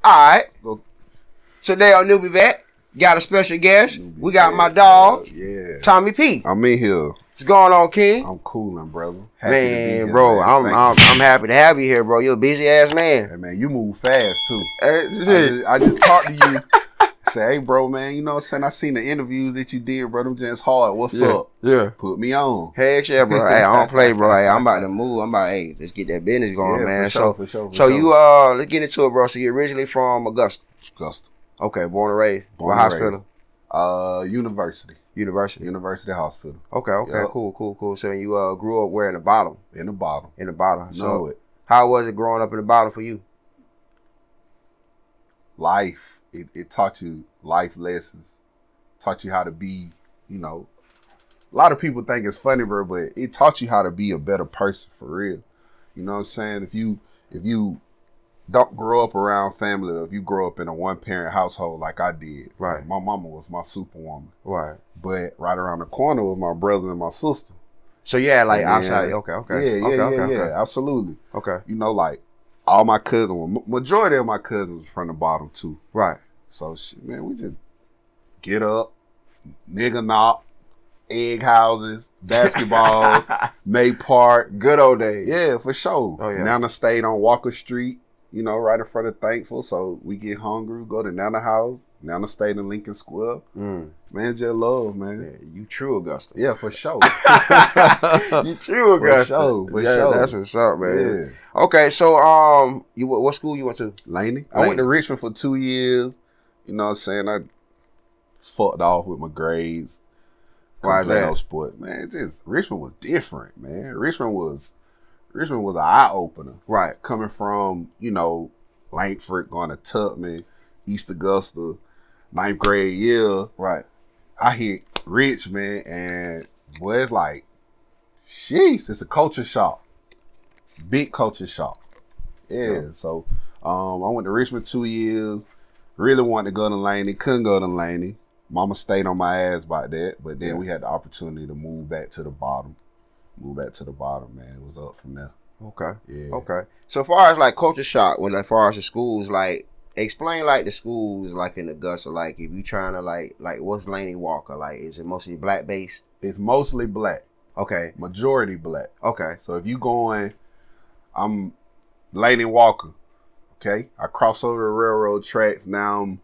Alright. So today on NewbieVeT, got a special guest. We got my dog, Tommy P. I'm in here. What's going on, King? I'm cooling, brother. Happy Man, to be here, bro, man. I'm happy to have you here, bro. You're a busy ass man. Hey, man, you move fast too. Hey, I just talked to you. Say, hey, bro, man, you know what I'm saying? I seen the interviews that you did, bro. Them just hard. What's up? Yeah. Put me on. Heck yeah, bro. Hey, I don't play, bro. Hey, I'm about to move. Let's get that business going, man. For sure. You, let's get into it, bro. So you're originally from Augusta. Okay, born and raised. What hospital? University Hospital. Okay, yep. Cool. So you grew up where in the bottom? In the bottom. So how was it growing up in the bottom for you? Life. It taught you life lessons. Taught you how to be, you know. A lot of people think it's funny, bro, but it taught you how to be a better person for real. You know what I'm saying? If you don't grow up around family, or if you grow up in a one-parent household like I did, right? My mama was my superwoman, right? But right around the corner was my brother and my sister. So you had like outside, okay, yeah, absolutely. Okay, you know, like all my cousins, majority of my cousins was from the bottom too, right? So man, we just get up, nigga knock, egg houses, basketball, May Park, good old days. Yeah, for sure. Oh yeah. Nana stayed on Walker Street. You know, right in front of Thankful. So we get hungry, go to Nana house. Nana stayed in Lincoln Square. Man, just love, man. Yeah, you true Augusta. Yeah, for sure. You true Augusta. For sure. That's what's up, man. Yeah. Okay, so what school you went to? Laney. I went to Richmond for 2 years. You know what I'm saying? I fucked off with my grades. Why is that? No sport, man. Richmond was different, man. Richmond was an eye-opener. Right. Coming from, you know, Langford, going to Tubman, East Augusta, 9th grade year. Right. I hit Richmond, and boy, it's like, sheesh, it's a culture shock. Big culture shock. Yeah. So I went to Richmond 2 years. Really wanted to go to Laney. Couldn't go to Laney. Mama stayed on my ass about that. But then we had the opportunity to move back to the bottom. Man. It was up from there. Okay. Yeah. Okay. So far as like culture shock, as far as the schools, like explain like the schools like in Augusta, like if you trying to like what's Laney Walker? Like is it mostly black based? It's mostly black. Okay. Majority black. Okay. So if you going, I'm Laney Walker. Okay. I cross over the railroad tracks. Now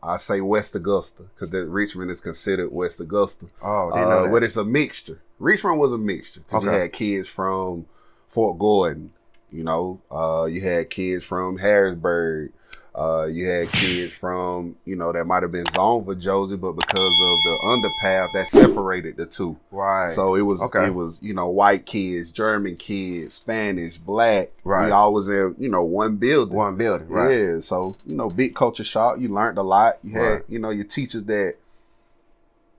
I say West Augusta because Richmond is considered West Augusta. Oh, didn't know that. But it's a mixture. Richmond was a mixture because you had kids from Fort Gordon, you know, you had kids from Harrisburg, you had kids from, you know, that might have been zoned for Josie, but because of the underpath that separated the two. Right. So it was, you know, white kids, German kids, Spanish, black. Right. We all was in, you know, one building. Right. Yeah. So, you know, big culture shock. You learned a lot. You had, you know, your teachers that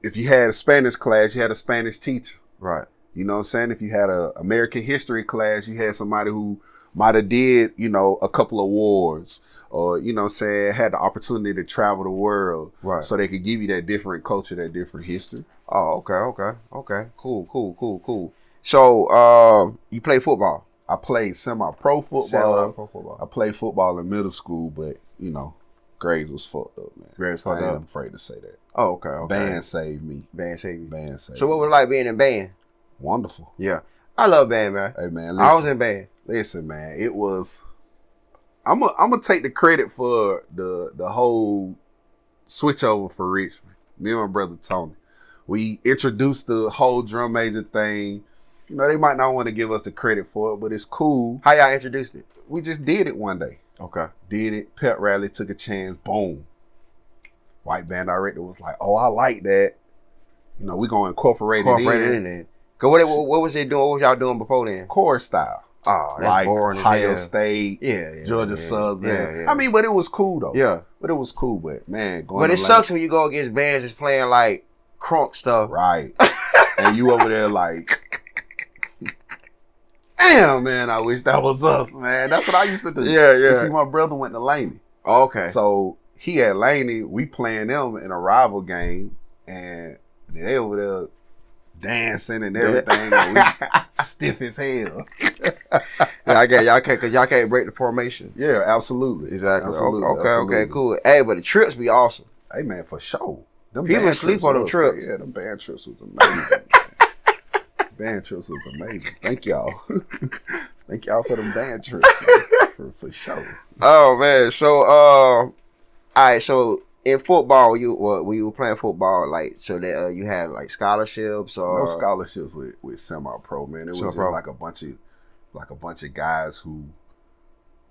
if you had a Spanish class, you had a Spanish teacher. Right. You know what I'm saying? If you had a American history class, you had somebody who might have did, you know, a couple of wars or, you know what I'm saying, had the opportunity to travel the world. Right. So they could give you that different culture, that different history. Oh, okay. Cool. So, you play football? I played semi-pro football. I played football in middle school, but, you know, grades was fucked up, man. I'm afraid to say that. Oh, okay. Band saved me. So what was it like being in band? Wonderful. Yeah. I love band, man. Hey, man, listen, I was in band. Listen, man, it was... I'm gonna take the credit for the whole switch over for Richmond. Me and my brother Tony. We introduced the whole drum major thing. You know, they might not want to give us the credit for it, but it's cool. How y'all introduced it? We just did it one day. Okay. Did it. Pep rally, took a chance. Boom. White band director was like, "Oh, I like that. You know, we're gonna incorporate it in there." Cause what was they doing? What was y'all doing before then? Chorus style. Oh, that's like boring as Ohio hell. State, Georgia Southern. Yeah. I mean, but it was cool though. Yeah. But it was cool. But man, but it sucks when you go against bands that's playing like crunk stuff. Right. And you over there like, damn, man, I wish that was us, man. That's what I used to do. Yeah. You see, my brother went to Laney. Oh, okay. So he at Laney, we playing them in a rival game, and they over there dancing and everything, and we stiff as hell. y'all can't break the formation. Yeah, absolutely. Exactly. Absolutely. Okay, absolutely. okay, cool. Hey, but the trips be awesome. Hey man, for sure. Them People band sleep trips on them was trips. Yeah, them band trips was amazing. Band trips was amazing. Thank y'all. Thank y'all for them band trips. For sure. Oh man. So all right, so in football, when you were playing football, like so that you had like scholarships or No scholarships with semi-pro, man. It was just semi-pro. like a bunch of guys who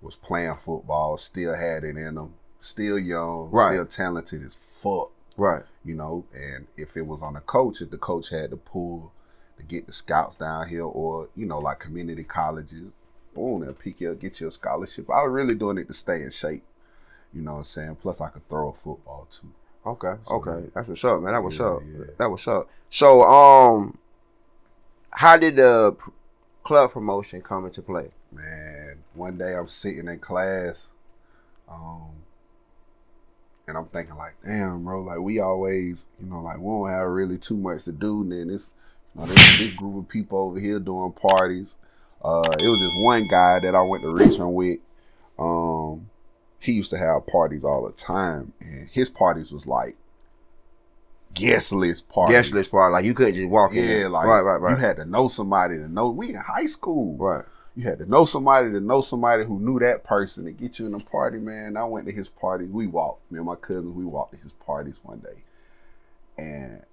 was playing football, still had it in them, still young, Right. still talented as fuck. Right. You know, and if it was on a coach, if the coach had to pull to get the scouts down here, or you know, like community colleges, boom, they'll pick you up, get you a scholarship. I was really doing it to stay in shape. You know what I'm saying? Plus, I could throw a football too. Okay. So, Okay. That's what's up, man. That what's up. Yeah. That what's up. So how did the club promotion come into play? Man, one day I'm sitting in class, and I'm thinking like, damn, bro, like we always, you know, like we don't have really too much to do. And then there's a big group of people over here doing parties. It was this one guy that I went to Richmond with. He used to have parties all the time, and his parties was like guest list parties. Guest list party, like you couldn't just walk in. Yeah, like right. you had to know somebody to know. We in high school. Right. You had to know somebody who knew that person to get you in a party, man. I went to his party. Me and my cousins, we walked to his parties one day. And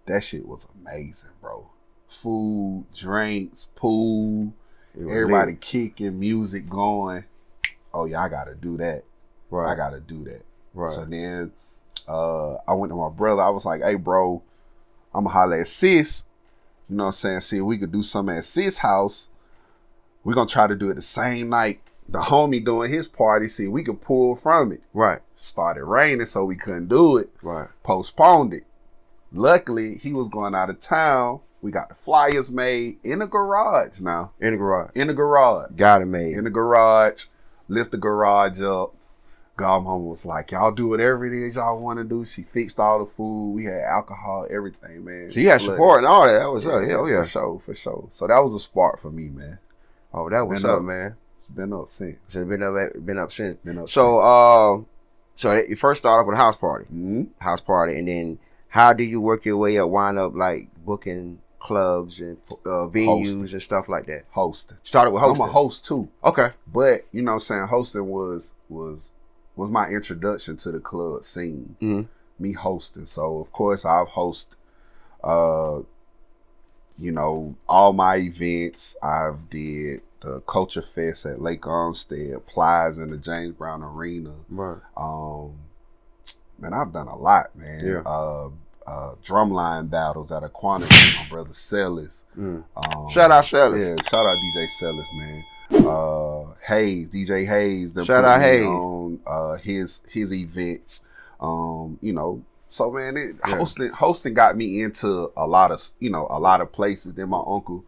that shit was amazing, bro. Food, drinks, pool, everybody lit. kicking, music going. Oh yeah, I gotta do that. Right. I gotta do that. Right. So then I went to my brother. I was like, hey bro, I'ma holler at sis. You know what I'm saying? See if we could do something at sis' house. We're gonna try to do it the same night the homie doing his party. See if we could pull from it. Right. Started raining, so we couldn't do it. Right. Postponed it. Luckily, he was going out of town. We got the flyers made in the garage now. In the garage. In the garage. Got it made. In the garage. Lift the garage up. Godmama was like, y'all do whatever it is y'all want to do. She fixed all the food. We had alcohol, everything, man. So you had support and all that. That was up. Hell yeah. For sure. So that was a spark for me, man. Oh, that was up, man. It's been up since. So it's been up since. So, you first started off with a house party. Mm-hmm. House party. And then how do you work your way up, wind up like booking clubs and venues and stuff like that? Hosting. Started with hosting. I'm a host too. Okay. But, you know what I'm saying, hosting was my introduction to the club scene. Mm-hmm. Me hosting. So, of course, I've hosted, you know, all my events. I've did the Culture Fest at Lake Armstead, Plies in the James Brown Arena. Right. Man, I've done a lot, man. Yeah. Drumline battles at Aquana with my brother Sellis. Shout out Sellis. Yeah, shout out DJ Sellis, man. Hayes, DJ Hayes. Shout out Hayes. On his events. You know, so man, hosting got me into a lot of places. Then my uncle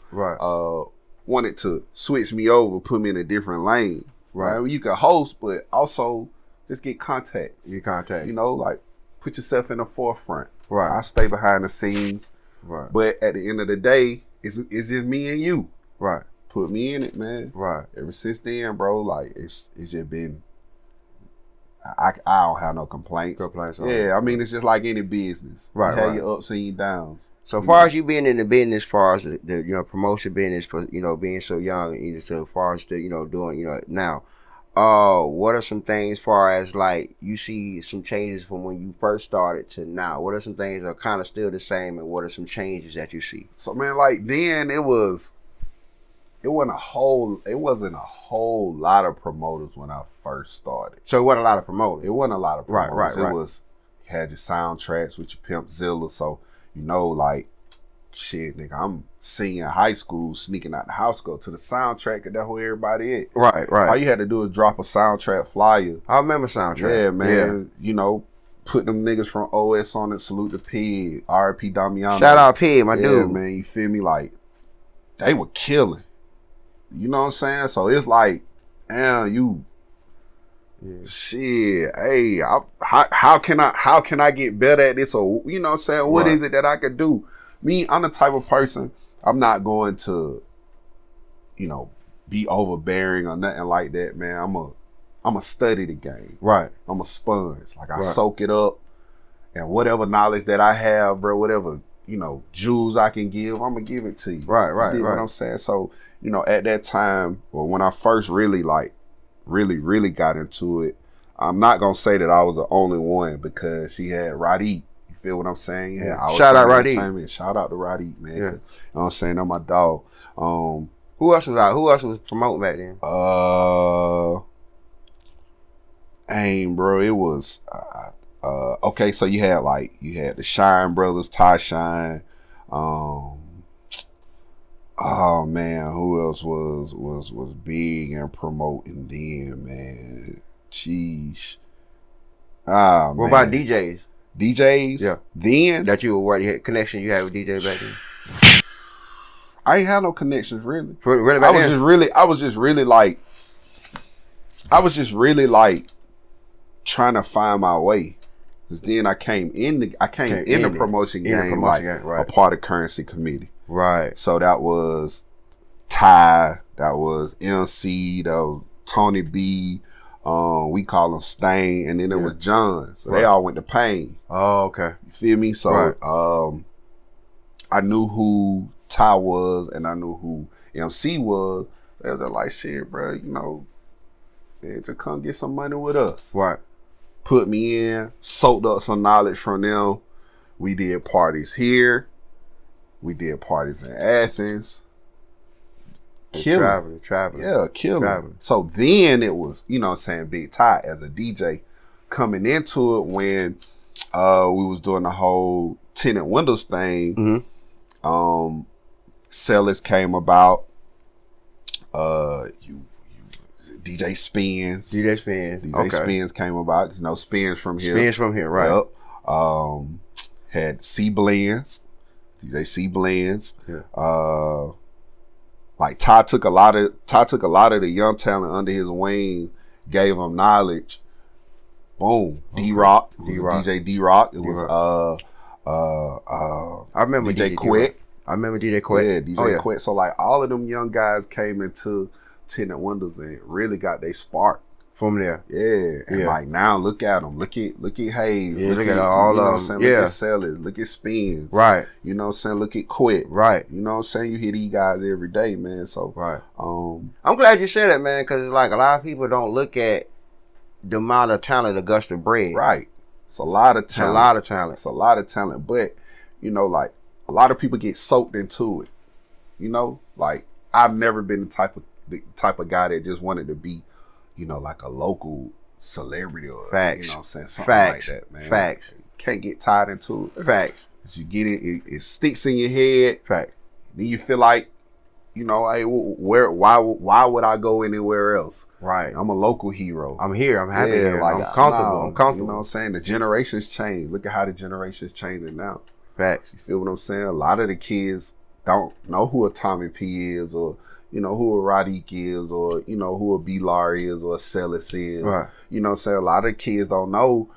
wanted to switch me over, put me in a different lane. Right, you can host, but also just get contacts. You know, like put yourself in the forefront. Right, I stay behind the scenes. Right, but at the end of the day, it's just me and you. Right, put me in it, man. Right. Ever since then, bro, like it's just been. I don't have no complaints. Yeah, I mean it's just like any business. Right, you have your ups and your downs. So far as you being in the business, as far as the promotion business, for being so young, so far as doing now, what are some things as far as like you see some changes from when you first started to now? What are some things that are kind of still the same, and what are some changes that you see? So man, like then it wasn't a whole lot of promoters when I first started. So it wasn't a lot of promoters. It wasn't a lot of promoters. Right. It was, you had your soundtracks with your Pimp Zilla. So, like, shit, nigga, I'm seeing high school sneaking out the house, go to the soundtrack, and that's where everybody at. Right. All you had to do is drop a soundtrack flyer. I remember soundtrack. Yeah, man. Yeah. Put them niggas from OS on it, Salute the Pig, R.I.P. Damiano. Shout out Pig, my dude. Man, you feel me? Like, they were killing. You know what I'm saying? So it's like, damn, shit. Hey, how can I get better at this? Or you know what I'm saying? What is it that I could do? Me, I'm the type of person. I'm not going to be overbearing or nothing like that, man. I'm a study the game. Right. I'm a sponge. Like I soak it up, and whatever knowledge that I have, bro, whatever, jewels I can give, I'm gonna give it to you. Right. You get what I'm saying? So, at that time, or when I first really really got into it, I'm not gonna say that I was the only one, because she had Roddy. You feel what I'm saying? Yeah. Shout out Roddy. Shout out to Roddy, man. Yeah. You know what I'm saying? That's my dog. Who else was out? Who else was promoting back then? Bro, it was okay. So you had the Shine brothers, Ty Shine. Oh man, who else was big and promoting then, man? Jeez. What about DJs? DJs? Yeah. Then that you were what connection you had with DJs back then? I ain't had no connections really. Really back then? I was just really trying to find my way. Cause then I came in the promotion game a part of Currency Committee. Right. So that was Ty, that was MC, that was Tony B, we call him Stain, and then it was John. So they all went to Pain. Oh, okay. You feel me? So I knew who Ty was, and I knew who MC was. They were like, shit, bro, man, just come get some money with us. Right. Put me in, soaked up some knowledge from them. We did parties here. We did parties in Athens. Traveling. Yeah, killing. So then it was, Big Ty as a DJ coming into it when we was doing the whole tinted windows thing. Mm-hmm. Sellers came about. DJ Spins. Spins came about. Spins from here. Spins from here, right. Yep. Had C Blends. DJ C Blends. Yeah. Ty took a lot of the young talent under his wing, gave them knowledge. Boom. D-Rock. DJ D-Rock. It was I remember DJ Quick. I remember DJ Quick. Yeah, DJ Quick. So all of them young guys came into tinted windows and really got their spark from there. Yeah, and now look at them. Look at Hayes. Yeah, look at all of them. Look at Sellers. Look at Spins. Right. You know what I'm saying? Look at Quit. Right. You know what I'm saying? You hear these guys every day, man. So right. I'm glad you said that, man, because it's like a lot of people don't look at the amount of talent Augusta bred. Right. It's a lot of talent. It's a lot of talent. But a lot of people get soaked into it. I've never been the type of guy that just wanted to be, like a local celebrity or facts. You know what I'm saying? Something facts. Like that, man. Facts. Can't get tied into it. Facts. As you get it sticks in your head. Fact. Then you feel like, hey, why would I go anywhere else? Right. I'm a local hero. I'm here. I'm happy here. I'm comfortable. I'm comfortable. You know what I'm saying? The generations change. Look at how the generations changing now. Facts. You feel what I'm saying? A lot of the kids don't know who a Tommy P is, or who a Radiq is, or who a B-Lar is, or a Celis is. Right. You know what I'm saying? A lot of the kids don't know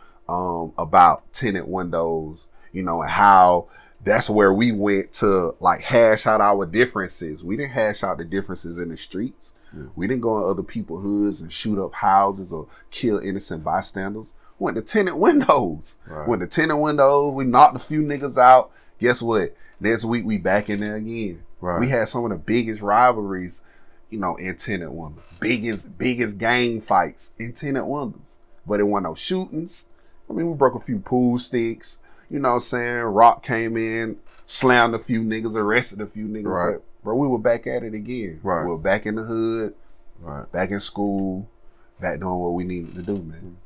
about tinted windows, and how that's where we went to hash out our differences. We didn't hash out the differences in the streets. Yeah. We didn't go in other people's hoods and shoot up houses or kill innocent bystanders. We went to tinted windows. Right. Went to tinted windows. We knocked a few niggas out. Guess what? Next week we back in there again. Right. We had some of the biggest rivalries, in tinted windows. Biggest gang fights in tinted windows. But it wasn't no shootings. I mean, we broke a few pool sticks. You know what I'm saying? Rock came in, slammed a few niggas, arrested a few niggas. Right. But, bro, we were back at it again. Right. We were back in the hood. Right. Back in school. Back doing what we needed to do, man.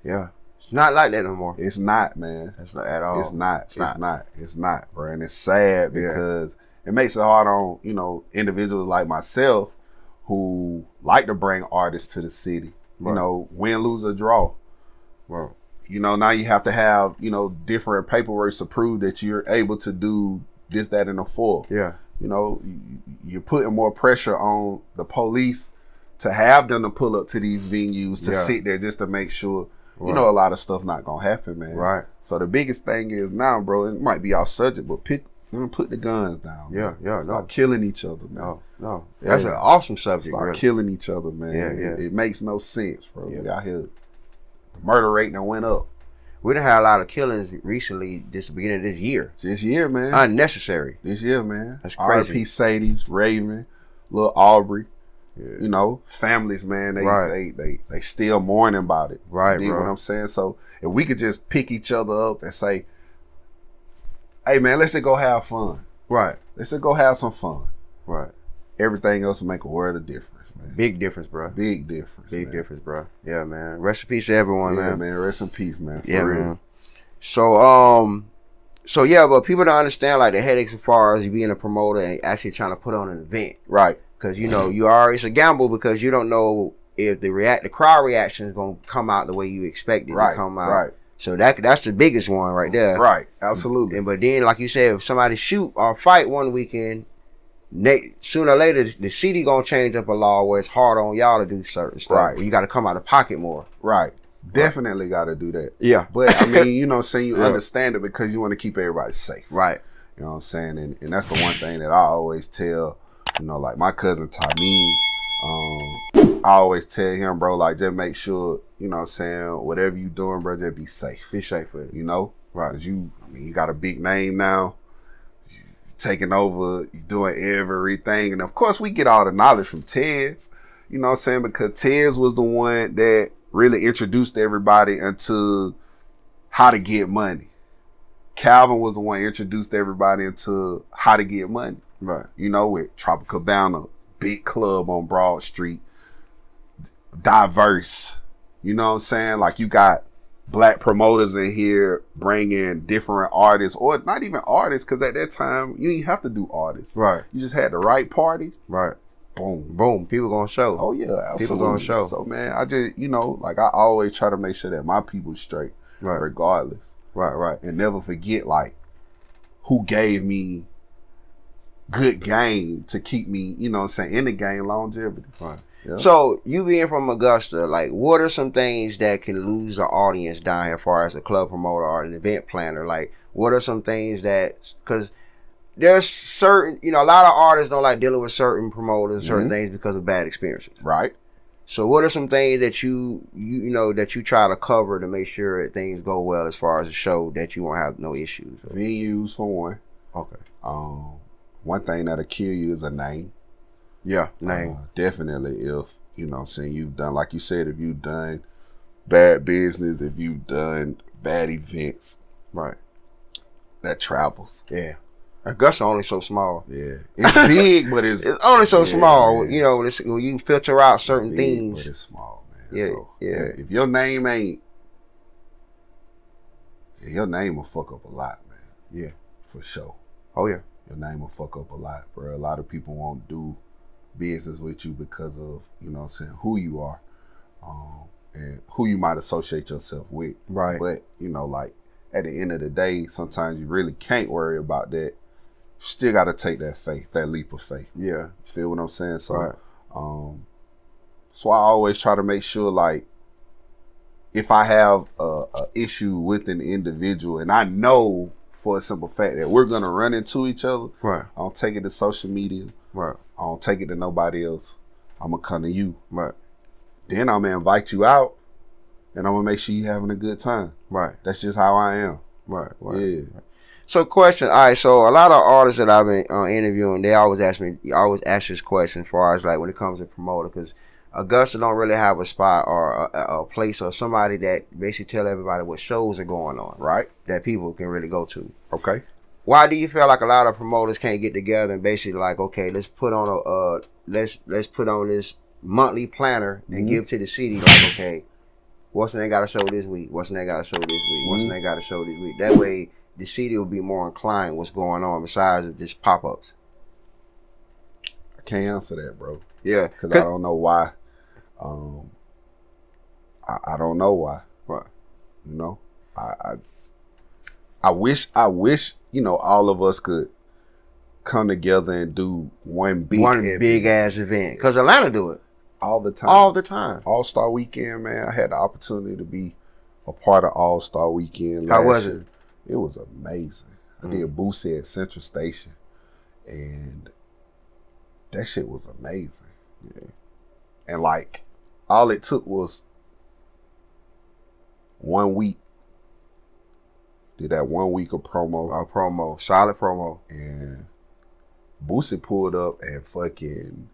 Yeah. It's not like that no more. It's not, man. It's not at all. It's not, bro. And it's sad because it makes it hard on, individuals like myself who like to bring artists to the city. Right. Win, lose, or draw. Right. Now you have to have, different paperwork to prove that you're able to do this, that, and the fourth. Yeah. You're putting more pressure on the police to have them to pull up to these venues to sit there just to make sure, right. A lot of stuff not gonna happen, man. Right. So the biggest thing is now, bro, it might be off subject, but Put the guns down. Yeah, man. Stop killing each other, man. No. That's an awesome subject. Stop killing each other, man. Yeah. It makes no sense, bro. We out here, the murder rate now went up. We done had a lot of killings recently, this beginning of this year. This year, man. Unnecessary. This year, man. That's crazy. R.I.P. Sadie's, Raven, little Aubrey. Yeah. You know, families, man, they still mourning about it. Right, you know what I'm saying? So if we could just pick each other up and say, hey man, let's just go have fun. Right. Let's just go have some fun. Right. Everything else will make a world of difference, man. Big difference, bro. Big difference. Big difference, bro. Yeah, man. Rest in peace to everyone, man. Man. Rest in peace, man. For real. Man. So yeah, but people don't understand like the headaches as far as you being a promoter and actually trying to put on an event. Right. Because it's a gamble because you don't know if the crowd reaction is gonna come out the way you expect it to come out. Right. So that's the biggest one right there. Right. Absolutely. But then, like you said, if somebody shoot or fight one weekend, sooner or later the city gonna change up a law where it's hard on y'all to do certain stuff. Right. You got to come out of pocket more. Right. Definitely got to do that. Yeah. But I mean, you understand it because you want to keep everybody safe. Right. You know what I'm saying? And that's the one thing that I always tell. Like my cousin Tamim, I always tell him, bro, like just make sure, you know what I'm saying, whatever you doing, bro, just be safe. Be safe with it. You know? Right. Cause you got a big name now. You taking over, you doing everything. And of course we get all the knowledge from Tez, you know what I'm saying? Because Tez was the one that really introduced everybody into how to get money. Calvin was the one that introduced everybody into how to get money. Right. With Tropicabana, big club on Broad Street, diverse. You know what I'm saying? Like you got black promoters in here bringing different artists, or not even artists, because at that time you didn't have to do artists. Right. You just had the right party. Right. Boom. People gonna show. Oh yeah, absolutely. People gonna show. So man, I just like I always try to make sure that my people straight, regardless. Right. And never forget like who gave me good game to keep me, in the game longevity. Right. Yeah. So you being from Augusta, like what are some things that can lose the audience down here as far as a club promoter or an event planner? Like what are some things that, because there's certain, a lot of artists don't like dealing with certain promoters, certain things because of bad experiences. Right. So what are some things that you try to cover to make sure that things go well as far as a show that you won't have no issues? Venues for one. Okay. One thing that'll kill you is a name. Yeah, name. Definitely if, you've done, like you said, if you've done bad business, if you've done bad events. Right. That travels. Yeah. Augusta only so small. Yeah. It's big, but it's only so small. Man. When you filter out certain big, things. But it's small, man. Yeah. So, yeah. If your name ain't, your name will fuck up a lot, man. Yeah. For sure. Oh yeah. Your name will fuck up a lot, bro. A lot of people won't do business with you because of, who you are, and who you might associate yourself with. Right. But, like at the end of the day, sometimes you really can't worry about that. Still got to take that faith, that leap of faith. Yeah. You feel what I'm saying? So, right. So I always try to make sure, like, if I have a issue with an individual and I know for a simple fact that we're going to run into each other, right. I don't take it to social media. Right. I don't take it to nobody else. I'm going to come to you. Right. Then I'm going to invite you out and I'm going to make sure you're having a good time. Right. That's just how I am. Right. Yeah. Right. So question, all right, so a lot of artists that I've been interviewing, they always ask this question as far as like when it comes to promoter, because Augusta don't really have a spot or a place or somebody that basically tell everybody what shows are going on. Right. That people can really go to. Okay. Why do you feel like a lot of promoters can't get together and basically like, okay, let's put on let's put on this monthly planner and give to the city like, okay, what's the name got to show this week? What's the name got to show this week? What's the name got to show this week? That way the city will be more inclined what's going on besides just pop-ups. I can't answer that, bro. Yeah. Because I don't know why. I don't know why. Right. I wish, all of us could come together and do one big ass event. Because Atlanta do it. All the time. All the time. All-Star Weekend, man. I had the opportunity to be a part of All-Star Weekend How was it? It was amazing. I did Boosie at Central Station, and that shit was amazing. Yeah. And like, all it took was 1 week. Did that 1 week of promo. Solid promo. And Boosie pulled up and fucking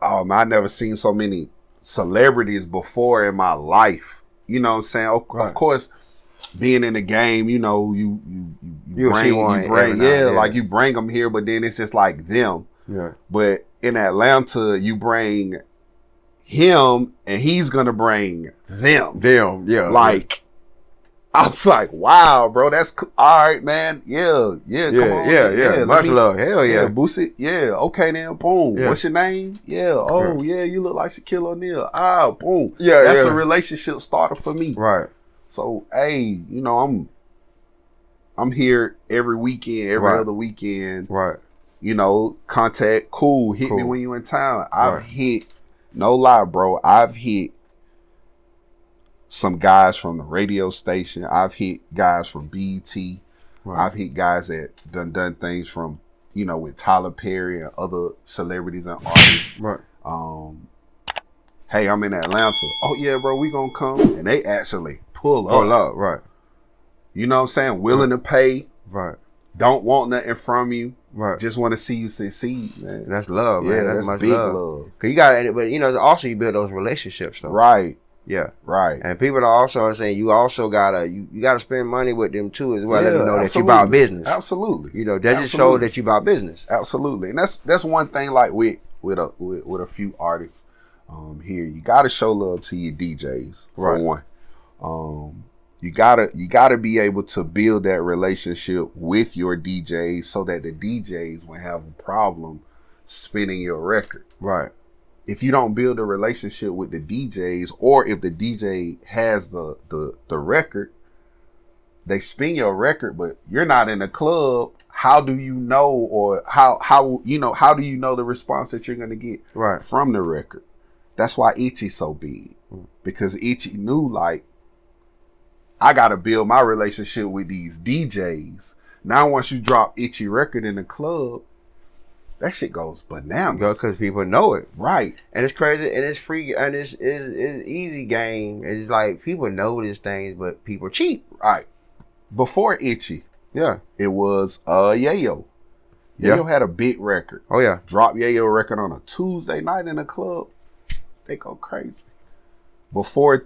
I never seen so many celebrities before in my life. You know what I'm saying? Of course, being in the game, you know, you bring them here, but then it's just like them. Yeah. But in Atlanta, you bring him, and he's gonna bring them. Yeah. Like, I was like, wow, bro, that's cool. All right, man. Yeah. Come on. Yeah. Much love. Hell yeah. Boosie. Yeah. Okay, then. Boom. Yeah. What's your name? Yeah. Oh, yeah. You look like Shaquille O'Neal. Ah, boom. Yeah. That's a relationship starter for me. Right. So, hey, you know, I'm here every weekend, every other weekend. Right. You know, contact, cool. Hit me when you in town. I've hit, no lie, bro. I've hit some guys from the radio station. I've hit guys from BET. Right. I've hit guys that done things from, you know, with Tyler Perry and other celebrities and artists. Right. Hey, I'm in Atlanta. Oh yeah, bro, we gonna come. And they actually pull up. Right. You know what I'm saying? Willing to pay. Right. Don't want nothing from you. Right. Just want to see you succeed, man. That's love, man. Yeah, that's much big love. Cause you got, but you know, also you build those relationships, though. Right. Yeah. Right. And people are also saying you also gotta you gotta spend money with them too as well. Let them know that you absolutely. about business. Absolutely. You know, that just shows that you about business. Absolutely. And that's one thing, like with a few artists here. You gotta show love to your DJs for one. You gotta be able to build that relationship with your DJs so that the DJs won't have a problem spinning your record. Right. If you don't build a relationship with the DJs, or if the DJ has the record, they spin your record, but you're not in the club. How do you know, or how do you know the response that you're gonna get from the record? That's why Itchy's so big, because Itchy knew, like, I got to build my relationship with these DJs. Now, once you drop Itchy record in the club, that shit goes bananas. Because people know it. Right. And it's crazy, and it's free, and it's easy game. It's like people know these things, but people cheat. Right. Before Itchy, it was Yayo. Yayo had a big record. Oh, yeah. Drop Yayo record on a Tuesday night in the club. They go crazy. Before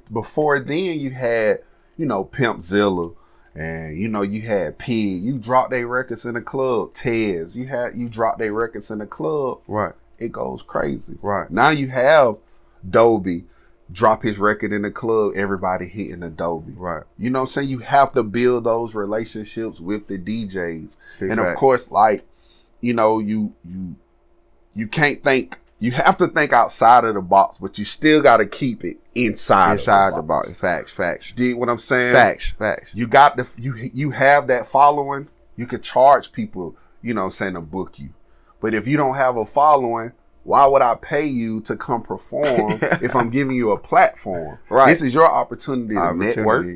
then, you had, you know, Pimpzilla, and you know, you had Pig. You dropped their records in the club. Tez, you dropped their records in the club. Right. It goes crazy. Right. Now you have Dobie drop his record in the club. Everybody hitting Adobe. Right. You know what I'm saying? You have to build those relationships with the DJs, of course, like, you know, you can't think. You have to think outside of the box, but you still got to keep it inside the box. Facts. Do you know what I'm saying? Facts. You got you have that following. You could charge people, you know what I'm saying, to book you. But if you don't have a following, why would I pay you to come perform if I'm giving you a platform? Right. This is your opportunity to network.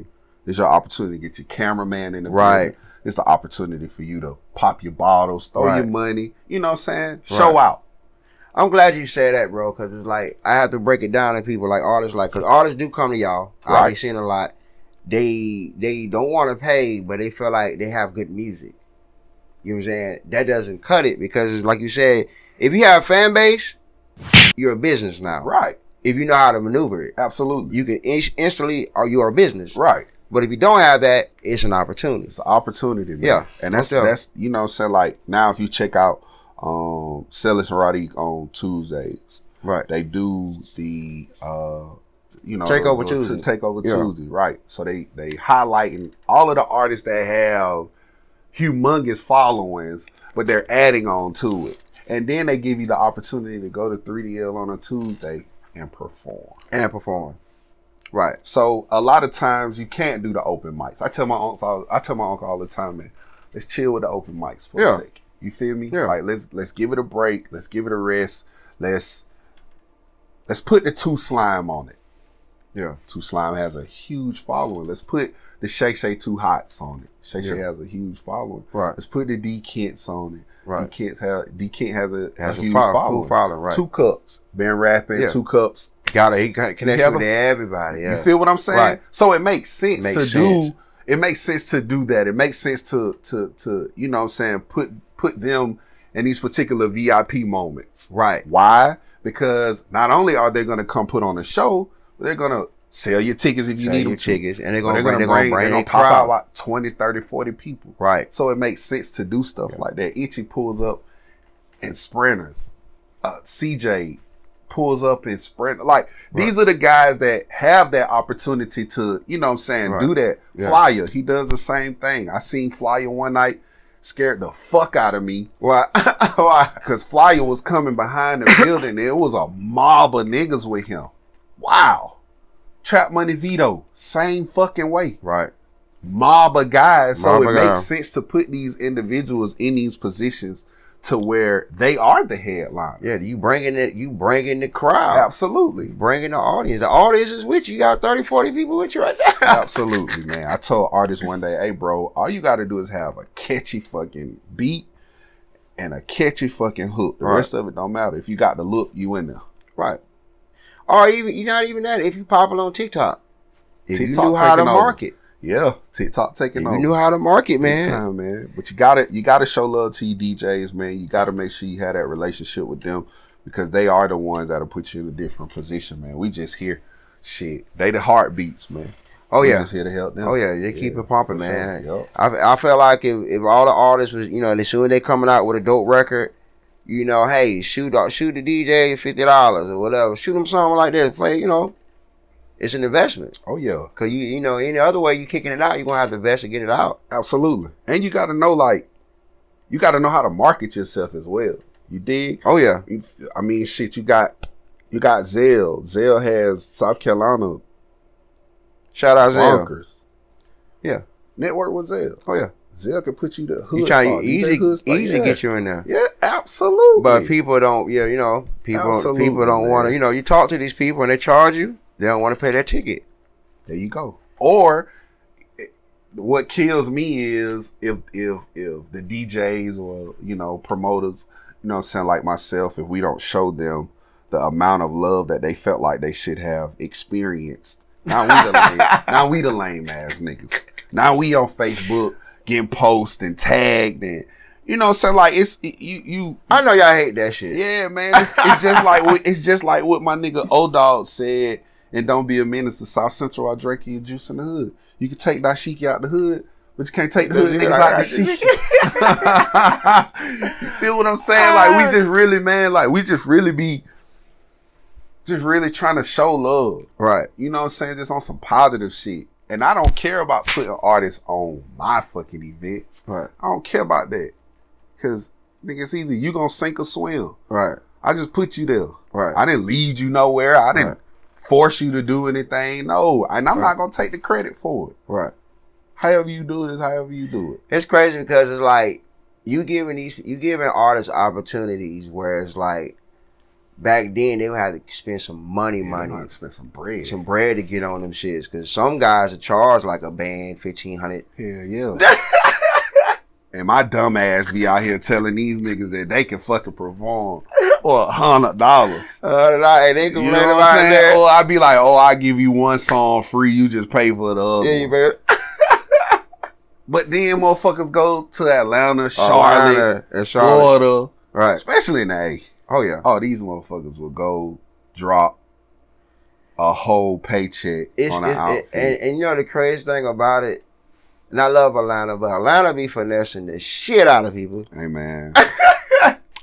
It's your opportunity to get your cameraman in the building. It's the opportunity for you to pop your bottles, throw your money, you know what I'm saying? Show out. I'm glad you said that, bro, because it's like, I have to break it down to people like artists, like, because artists do come to y'all. I've been seeing a lot. They don't want to pay, but they feel like they have good music. You know what I'm saying? That doesn't cut it, because like you said, if you have a fan base, you're a business now. Right. If you know how to maneuver it. Absolutely. You can instantly, or you are a business. Right. But if you don't have that, it's an opportunity. It's an opportunity, man. Yeah. And that's you know what I'm saying, like, now if you check out Celis and Radic on Tuesdays. Right. They do the you know, Takeover Tuesday. Takeover Tuesday, right. So they highlighting all of the artists that have humongous followings, but they're adding on to it. And then they give you the opportunity to go to 3DL on a Tuesday and perform. Right. So a lot of times you can't do the open mics. I tell my uncle all the time, man, let's chill with the open mics for a second. You feel me? Yeah. Like let's give it a break. Let's give it a rest. Let's put the 2 Slime on it. Yeah. Too Slime has a huge following. Let's put the Shay Shay Too Hots on it. Shay Shay has a huge following. Right. Let's put the D Kents on it. Right. D Kent has a huge following. following. Right. 2 Cups. Been rapping. 2 Cups. He connects with everybody. Yeah. You feel what I'm saying? Right. So it makes sense do. It makes sense to do that. It makes sense to you know what I'm saying, put them in these particular VIP moments. Right. Why? Because not only are they going to come put on a show, but they're going to sell your tickets if you need them tickets, and they're going to pop out about 20, 30, 40 people. Right. So it makes sense to do stuff like that. Itchy pulls up in sprinters. CJ pulls up in sprint. Like, these are the guys that have that opportunity to, you know what I'm saying, do that. Yeah. Flyer, he does the same thing. I seen Flyer one night, scared the fuck out of me. Why? Because Flyer was coming behind the building. There was a mob of niggas with him. Wow. Trap Money Vito, same fucking way. Right. Mob of guys. So it makes sense to put these individuals in these positions to where they are the headliners. Yeah, you bringing the crowd. Absolutely. Bringing the audience. The audience is with you. You got 30, 40 people with you right now. Absolutely, man. I told artists one day, hey, bro, all you got to do is have a catchy fucking beat and a catchy fucking hook. The rest of it don't matter. If you got the look, you in there. Right. Or even, you're not even that. If you popular on TikTok. If TikTok you knew how to market. Yeah, TikTok taking over. You knew how to market, man. Time, man. But you gotta show love to your DJs, man. You gotta make sure you have that relationship with them because they are the ones that'll put you in a different position, man. We just here, shit. They the heartbeats, man. Oh we yeah, just here to help them. Oh yeah, they keep it pumping, man. Sure. Yep. I feel like if all the artists was, you know, as soon as they coming out with a dope record, you know, hey, shoot the DJ $50 or whatever, shoot them something like this, play, you know. It's an investment. Oh yeah, cause you know any other way you kicking it out, you're gonna have to invest to get it out. Absolutely, and you got to know how to market yourself as well. You dig? Oh yeah. I mean, shit. You got Zell. Zell has South Carolina. Shout out Zell. Bonkers. Yeah. Network with Zell. Oh yeah. Zell can put you the hood. You trying easy get you in there. Yeah, absolutely. But people don't. Yeah, you know, people don't want to. You know, you talk to these people and they charge you. They don't want to pay that ticket. There you go. Or what kills me is if the DJs or, you know, promoters, you know what I'm saying, like myself, if we don't show them the amount of love that they felt like they should have experienced. Now we the lame ass niggas. Now we on Facebook getting posted and tagged and, you know what I'm saying, like you I know y'all hate that shit. Yeah, man. It's just like what my nigga O-Dog said. And don't be a menace to South Central while drinking your juice in the hood. You can take dashiki out the hood, but you can't take the hood niggas out the shiki. You feel what I'm saying? Like, we just really, man, like, we just really be trying to show love. Right. You know what I'm saying? Just on some positive shit. And I don't care about putting artists on my fucking events. Right. I don't care about that. Because, nigga, it's either you gonna sink or swim. Right. I just put you there. Right. I didn't lead you nowhere. I didn't force you to do anything. No. And I'm not gonna take the credit for it. Right. However you do it is however you do it. It's crazy because it's like you giving artists opportunities where it's like back then they would have to spend some money, spend some bread to get on them shits. Because some guys are charged like a band $1,500. Hell yeah. And my dumb ass be out here telling these niggas that they can fucking perform for $100. And they complain about that. Or I be like, oh, I give you one song free, you just pay for the other. Yeah, you better. But then motherfuckers go to Atlanta, Charlotte, and Florida, right? Especially in the A. Oh yeah. Oh, these motherfuckers will go drop a whole paycheck on an outfit. And you know the crazy thing about it, and I love Atlanta, but Atlanta be finessing the shit out of people. Hey man,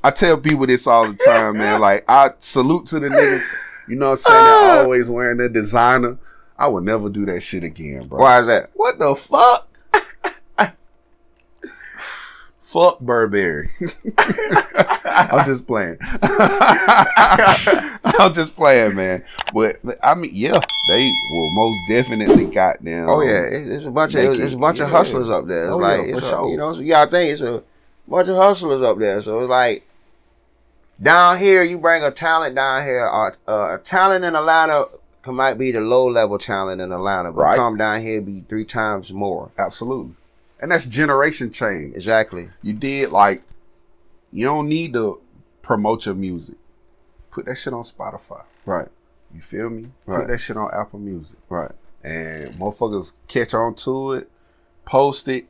I tell people this all the time, man. Like, I salute to the niggas, you know what I'm saying, they're always wearing their designer. I would never do that shit again, bro. Why is that? What the fuck? Fuck Burberry. I'm just playing. I'm just playing, man. But I mean, yeah, they will most definitely got them. Oh yeah, it's a bunch of hustlers up there. It's for sure. You know, so you gotta think it's a bunch of hustlers up there. So it's like down here, you bring a talent down here, a talent in Atlanta might be the low level talent in Atlanta, but Right. come down here be 3 times more. Absolutely. And that's generation change. Exactly. You did like, you don't need to promote your music. Put that shit on Spotify. Right. You feel me? Right. Put that shit on Apple Music. Right. And motherfuckers catch on to it, post it.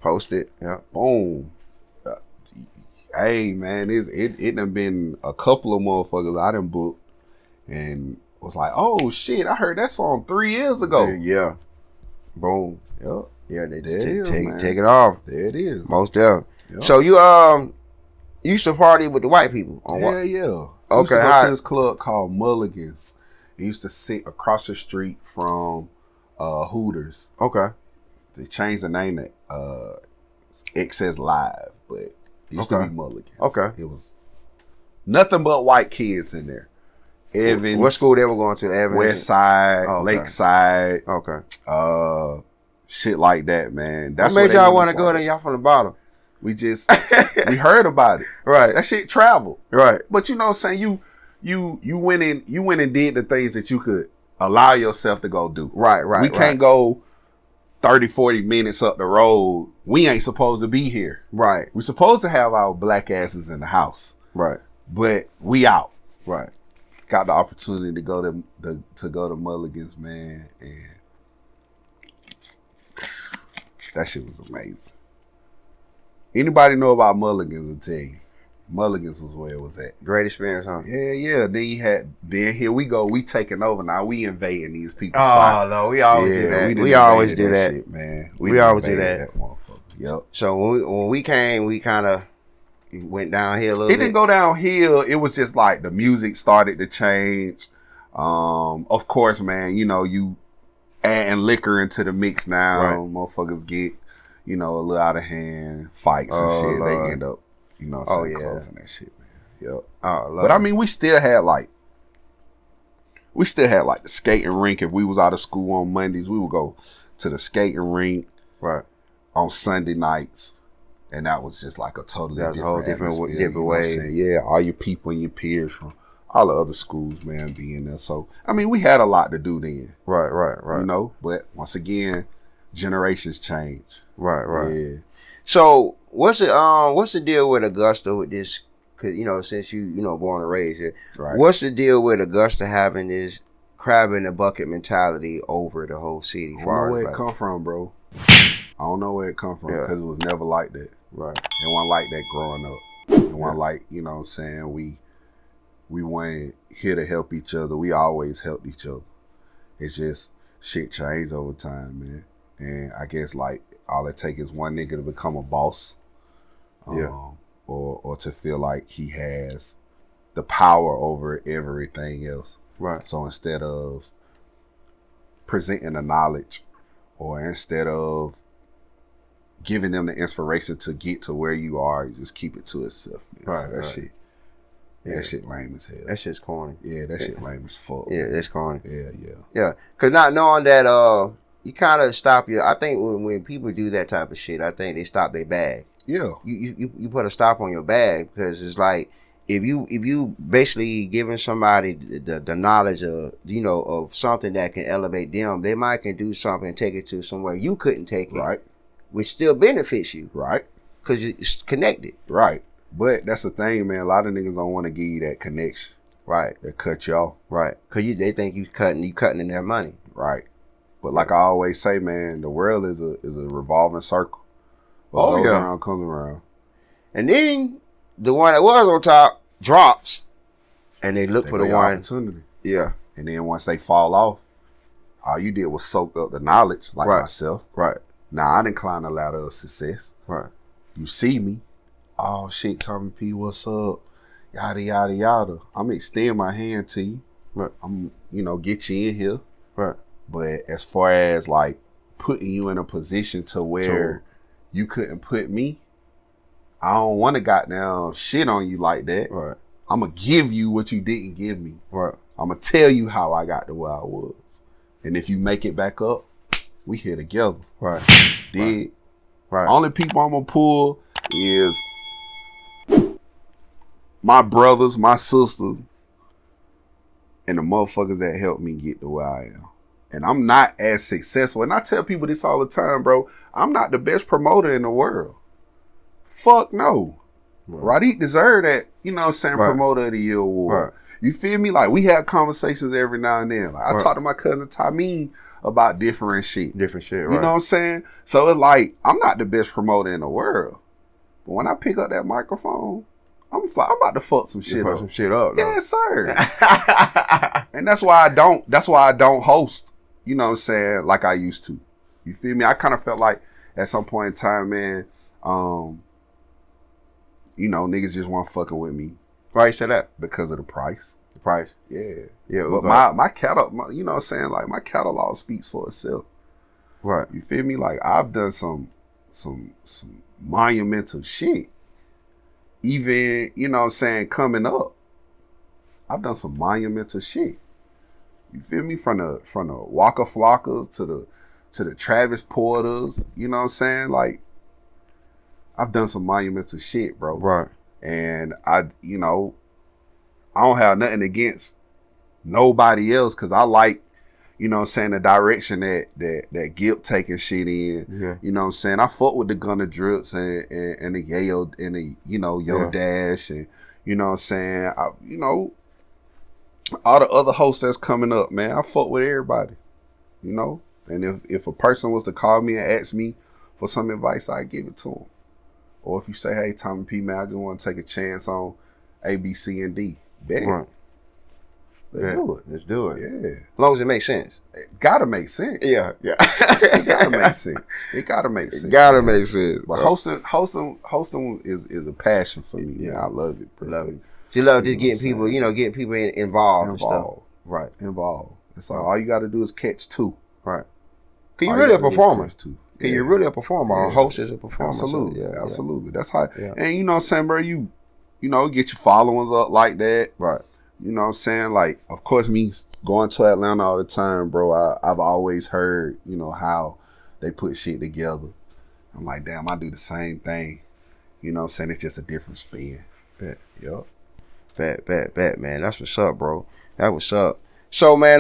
Yeah. Boom. Hey man, it done been a couple of motherfuckers I done booked and was like, oh shit, I heard that song 3 years ago. Yeah. Boom. Yep. Yeah, they There just it is, man. take it off. There it is. Most definitely. Yep. So you used to party with the white people on what? Yeah. Okay. I used to go to this club called Mulligan's. It used to sit across the street from Hooters. Okay. They changed the name to XS Live, but it used to be Mulligan's. Okay. It was nothing but white kids in there. Evans. What school they were going to? Evans. West Side, Lakeside. Okay. Shit like that, man. That's what made y'all want to go there. Y'all from the bottom. We just we heard about it. Right. That shit traveled. Right. But you know what I'm saying? You went and did the things that you could allow yourself to go do. Right. We can't go 30, 40 minutes up the road. We ain't supposed to be here. Right. We supposed to have our black asses in the house. Right. But we out. Right. Got the opportunity to go to Mulligan's, man, and that shit was amazing. Anybody know about Mulligan's will tell you. Mulligan's was where it was at. Great experience, huh? Yeah. Then here we go. We taking over now. We invading these people's spots. Oh no, we always do that. We always always do that, shit, man. We always do that. Motherfucker. Yep. So when we came, we kind of went downhill a little It bit. didn't go downhill. It was just like the music started to change. Of course, man, you adding liquor into the mix now. Right. Motherfuckers get, a little out of hand, fights and shit. Lord. They end up, causing that shit, man. Yep. Oh, Lord. But I mean, we still had like the skating rink. If we was out of school on Mondays, we would go to the skating rink. Right. On Sunday nights. And that was just like a totally different way. Yeah, all your people and your peers from all the other schools, man, being there. So, I mean, we had a lot to do then. Right. But once again, generations change. Right. Yeah. So, what's the deal with Augusta with this? Cause since you born and raised here, right. What's the deal with Augusta having this crab in the bucket mentality over the whole city? I don't know where it come from, bro. I don't know where it come from because it was never like that. Right. It wasn't like that growing up. It wasn't like, what I'm saying, we weren't here to help each other. We always helped each other. It's just shit changed over time, man. And I guess like all it takes is one nigga to become a boss. Or to feel like he has the power over everything else. Right. So instead of presenting the knowledge or instead of giving them the inspiration to get to where you are, you just keep it to itself. Man. Right. So that shit lame as hell. That shit's corny. Yeah, that shit lame as fuck. Yeah, it's corny. Yeah. Cause not knowing that you kind of stop your. I think when people do that type of shit, I think they stop their bag. Yeah. You put a stop on your bag because it's like if you basically giving somebody the knowledge of of something that can elevate them, they might can do something and take it to somewhere you couldn't take it. Right. Which still benefits you. Right. Because it's connected. Right. But that's the thing, man. A lot of niggas don't want to give you that connection. Right. They cut you off. Right. Because they think you cutting in their money. Right. But like I always say, man, the world is a revolving circle. What goes around comes around. And then the one that was on top drops. And they look for the one. Opportunity. Yeah. And then once they fall off, all you did was soak up the knowledge, like myself. Right. Now, I didn't climb the ladder of success. Right. You see me. Oh, shit, Tommy P, what's up? Yada, yada, yada. I'm going to extend my hand to you. Right. I'm, get you in here. Right. But as far as, like, putting you in a position to where you couldn't put me, I don't want to goddamn shit on you like that. Right. I'm going to give you what you didn't give me. Right. I'm going to tell you how I got to where I was. And if you make it back up, we here together. Right. Right. Only people I'm gonna pull is my brothers, my sisters, and the motherfuckers that helped me get to where I am. and I'm not as successful. And I tell people this all the time, bro. I'm not the best promoter in the world. Fuck no. Right. Radiq deserved that, you know what I'm saying, Promoter of the Year award. Right. You feel me? Like, we have conversations every now and then. Like, I talk to my cousin Tameen about different shit. Different shit, right. You know what I'm saying? So it's like, I'm not the best promoter in the world. But when I pick up that microphone, I'm about to fuck some shit up. Some shit up, though. Yes, sir. And that's why I don't host, you know what I'm saying, like I used to. You feel me? I kind of felt like at some point in time, man, you know, niggas just weren't fucking with me. Why you say that? Because of the price. The price? Yeah. Yeah. But my catalog, you know what I'm saying, like, my catalog speaks for itself. Right. You feel me? Like, I've done some monumental shit. Even, you know what I'm saying, coming up, I've done some monumental shit. You feel me? From the Waka Flockas to the Travis Porters, you know what I'm saying? Like, I've done some monumental shit, bro. Right. And I don't have nothing against nobody else, because I like, you know what I'm saying, the direction that Gip taking shit in. Yeah. You know what I'm saying? I fuck with the Gunna Drips and the Yale and the, you know, Yo Dash, and, you know what I'm saying? You know, all the other hosts that's coming up, man, I fuck with everybody, you know? And if a person was to call me and ask me for some advice, I give it to them. Or if you say, hey, Tommy P, man, I just want to take a chance on A, B, C, and D. Bet. Right. Let's do it. Let's do it. Yeah. As long as it makes sense. It gotta make sense. Yeah. It gotta make sense. It gotta make sense. It gotta make sense. But hosting is a passion for me, man. I love it, bro. Love it. You love just getting people, you know, getting people involved and stuff. Right. Involved. It's like, all you gotta do is catch two. Right. Cause you're really a performer. Yeah. You're really a performer. A host is a performer. Absolutely. So, absolutely. That's how, and you know what I'm saying, bro, you know, get your followings up like that. Right. You know what I'm saying? Like, of course, me going to Atlanta all the time, bro, I've always heard, you know, how they put shit together. I'm like, damn, I do the same thing. You know what I'm saying? It's just a different spin. Bet. Yup. Bet, man. That's what's up, bro. That what's up. So, man,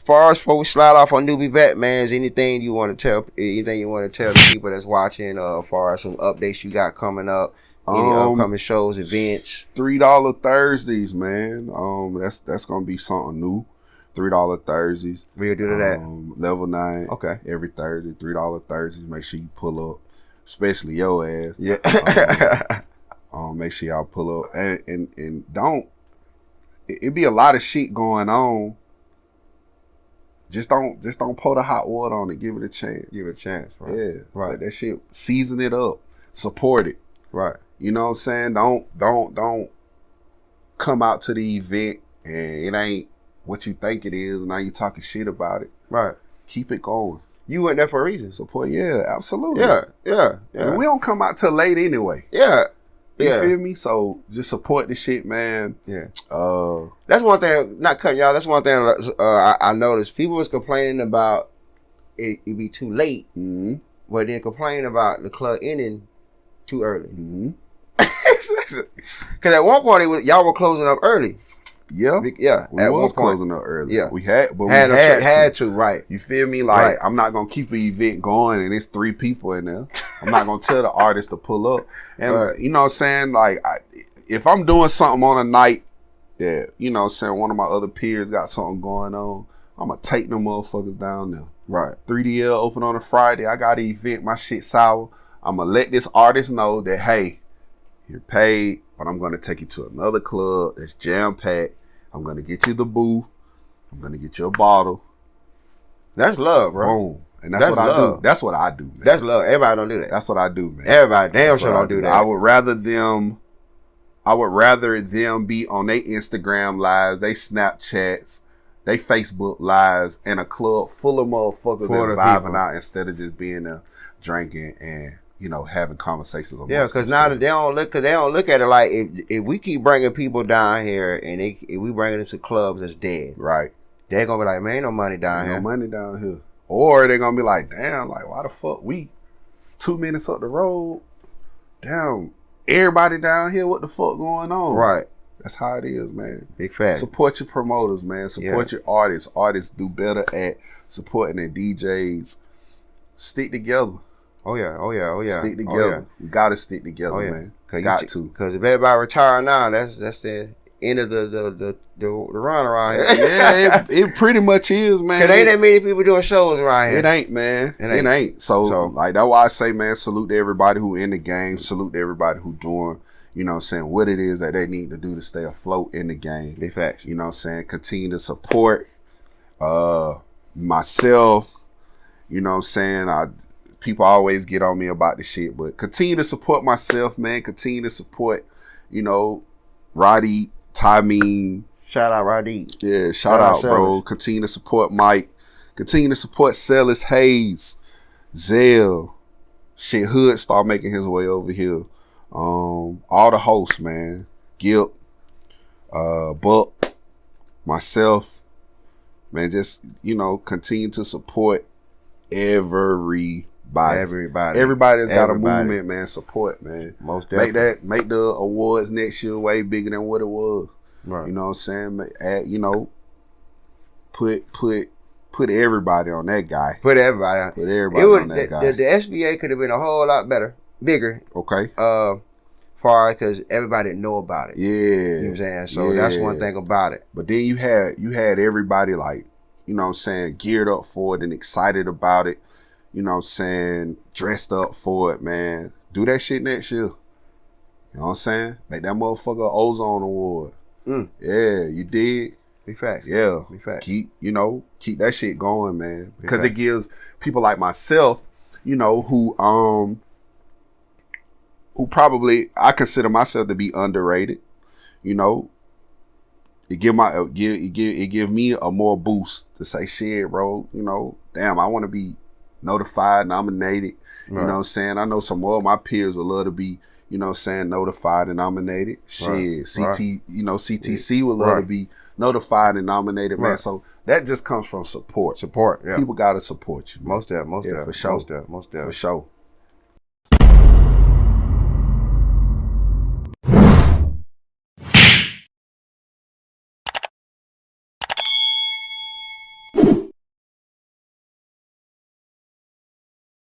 far as before we slide off on NewbieVeT, man, is anything you want to tell the people that's watching, as far as some updates you got coming up, any upcoming shows, events? $3 Thursdays, man. That's gonna be something new. $3 Thursdays. We'll do that. Level 9. Okay. Every Thursday, $3 Thursdays. Make sure you pull up, especially your ass. Yeah. Make sure y'all pull up and don't. It be a lot of shit going on. Just don't pour the hot water on it. Give it a chance. Give it a chance, right? Yeah. Right. Like that shit, season it up. Support it. Right. You know what I'm saying? Don't come out to the event and it ain't what you think it is, and now you talking shit about it. Right. Keep it going. You went there for a reason. Support, yeah, absolutely. Yeah. And we don't come out till late anyway. Yeah. You feel me? So just support the shit, man. Yeah. That's one thing, not cutting y'all, that's one thing I noticed. People was complaining about it be too late, but then complaining about the club ending too early. Because at one point, y'all were closing up early. Yeah. Yeah. We was closing up early. Yeah. We had to, right. You feel me? Like, I'm not going to keep an event going and it's 3 people in there. I'm not going to tell the artist to pull up. And, you know what I'm saying? Like, if I'm doing something on a night that, you know what I'm saying, one of my other peers got something going on, I'm going to take them motherfuckers down there. Right. 3DL open on a Friday. I got an event. My shit sour. I'm going to let this artist know that, hey, you're paid, but I'm going to take you to another club that's jam-packed. I'm going to get you the booth. I'm going to get you a bottle. That's love, bro. Boom. And that's what I do. That's what I do, man. That's love. Everybody don't do that. That's what I do, man. Everybody damn sure don't do that. I would rather them be on their Instagram lives, they Snapchats, they Facebook lives, and a club full of motherfuckers that are vibing out instead of just being there drinking and, you know, having conversations. Yeah, because now they don't look at it like if we keep bringing people down here and if we bringing them to clubs that's dead, right? They're gonna be like, man, ain't no money down here. No money down here. Or they're gonna be like, damn, like why the fuck we 2 minutes up the road? Damn, everybody down here, what the fuck going on? Right. That's how it is, man. Big fact. Support your promoters, man. Support your artists. Artists do better at supporting the DJs. Stick together. Oh yeah. Stick together. We gotta stick together, man. Got to. Because if everybody retire now, that's the end of the run around here. Yeah, it pretty much is, man. Cause ain't that many people doing shows around here. It ain't, man. It ain't. So like that's why I say, man, salute to everybody who in the game. Salute to everybody who doing, you know what I'm saying, what it is that they need to do to stay afloat in the game. Big facts. You know what I'm saying? Continue to support myself. You know what I'm saying? People always get on me about the shit, but continue to support myself, man. Continue to support, you know, Roddy, Timeen. Shout out Roddy. Yeah, shout out, bro. Continue to support Mike. Continue to support Celis Hayes, Zell. Shit, Hood start making his way over here. All the hosts, man. Gilp, Buck, myself. Man, just, you know, continue to support everybody that's got a movement, man. Support, man. Most definitely. Make the awards next year way bigger than what it was. Right. You know what I'm saying? You know, put everybody on that guy. Put everybody on that guy. The SBA could have been a whole lot bigger. Okay. Far because everybody know about it. Yeah. You know what I'm saying? So that's one thing about it. But then you had everybody like, you know what I'm saying, geared up for it and excited about it. You know what I'm saying? Dressed up for it, man. Do that shit next year. You know what I'm saying? Make that motherfucker Ozone Award. Yeah, you did. Big facts. Yeah. Big facts. Keep that shit going, man. Because it gives people like myself, you know, who probably, I consider myself to be underrated, you know. It give me a more boost to say, shit, bro, you know, damn, I want to be notified, nominated. Right. You know what I'm saying? I know some more of my peers would love to be, you know what I'm saying, notified and nominated. Shit, right. You know, CTC would love to be notified and nominated, man. So that just comes from support. Support, yeah. People got to support you, man. Most definitely. For sure.